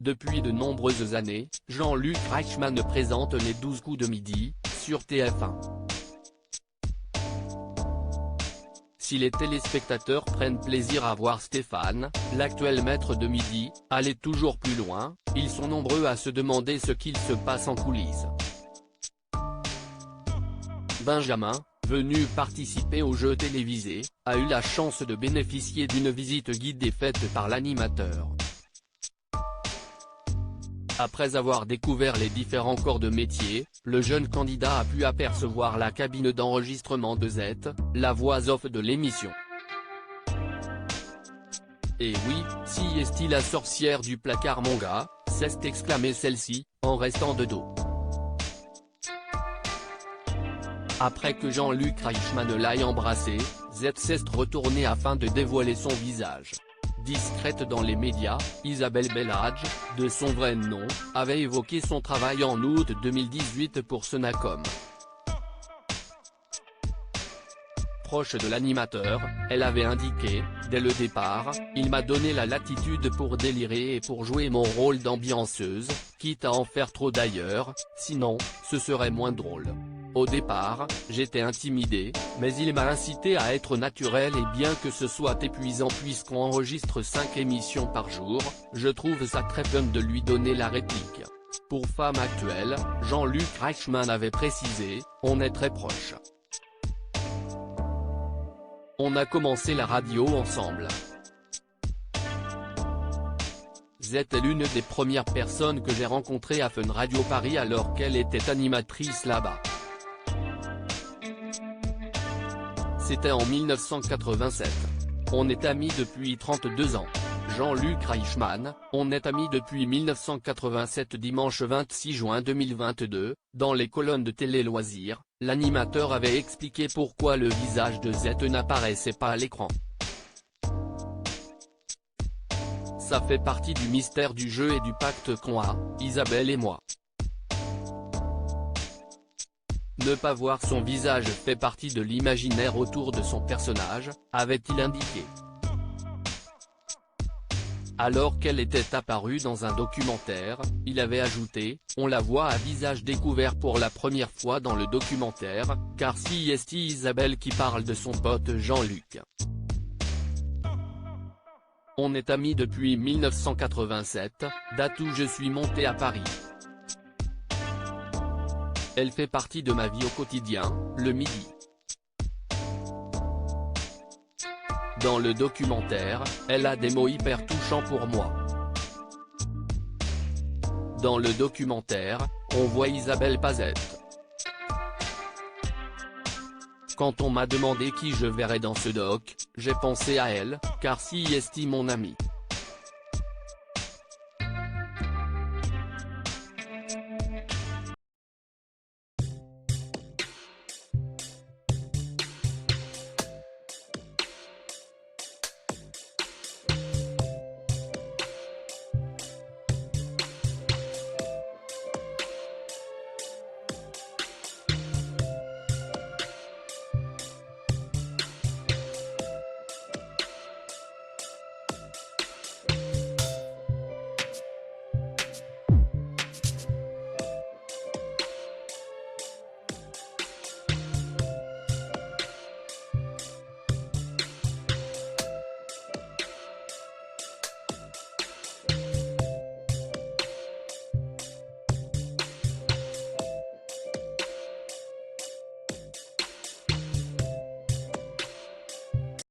Depuis de nombreuses années, Jean-Luc Reichmann présente les 12 coups de midi, sur TF1. Si les téléspectateurs prennent plaisir à voir Stéphane, l'actuel maître de midi, aller toujours plus loin, ils sont nombreux à se demander ce qu'il se passe en coulisses. Benjamin, venu participer au jeu télévisé, a eu la chance de bénéficier d'une visite guidée faite par l'animateur. Après avoir découvert les différents corps de métier, le jeune candidat a pu apercevoir la cabine d'enregistrement de Z, la voix off de l'émission. Et oui, si est-il la sorcière du placard mon gars, s'est exclamée celle-ci, en restant de dos. Après que Jean-Luc Reichmann l'ait embrassé, Z s'est retournée afin de dévoiler son visage. Discrète dans les médias, Isabelle Bellage, de son vrai nom, avait évoqué son travail en août 2018 pour Sonacom. Proche de l'animateur, elle avait indiqué, dès le départ, il m'a donné la latitude pour délirer et pour jouer mon rôle d'ambianceuse, quitte à en faire trop d'ailleurs, sinon, ce serait moins drôle. Au départ, j'étais intimidé, mais il m'a incité à être naturel et bien que ce soit épuisant puisqu'on enregistre 5 émissions par jour, je trouve ça très fun de lui donner la réplique. Pour Femme Actuelle, Jean-Luc Reichmann avait précisé, on est très proches. On a commencé la radio ensemble. Z est l'une des premières personnes que j'ai rencontrées à Fun Radio Paris alors qu'elle était animatrice là-bas. C'était en 1987. On est amis depuis 32 ans. Jean-Luc Reichmann, on est amis depuis 1987. Dimanche 26 juin 2022, dans les colonnes de Télé Loisirs, l'animateur avait expliqué pourquoi le visage de Z n'apparaissait pas à l'écran. Ça fait partie du mystère du jeu et du pacte qu'ont Isabelle et moi. Ne pas voir son visage fait partie de l'imaginaire autour de son personnage, avait-il indiqué. Alors qu'elle était apparue dans un documentaire, il avait ajouté, on la voit à visage découvert pour la première fois dans le documentaire, car si est Isabelle qui parle de son pote Jean-Luc. On est amis depuis 1987, date où je suis monté à Paris. Elle fait partie de ma vie au quotidien, le midi. Dans le documentaire, elle a des mots hyper touchants pour moi. Dans le documentaire, on voit Isabelle Pazette. Quand on m'a demandé qui je verrais dans ce doc, j'ai pensé à elle, car si est mon amie.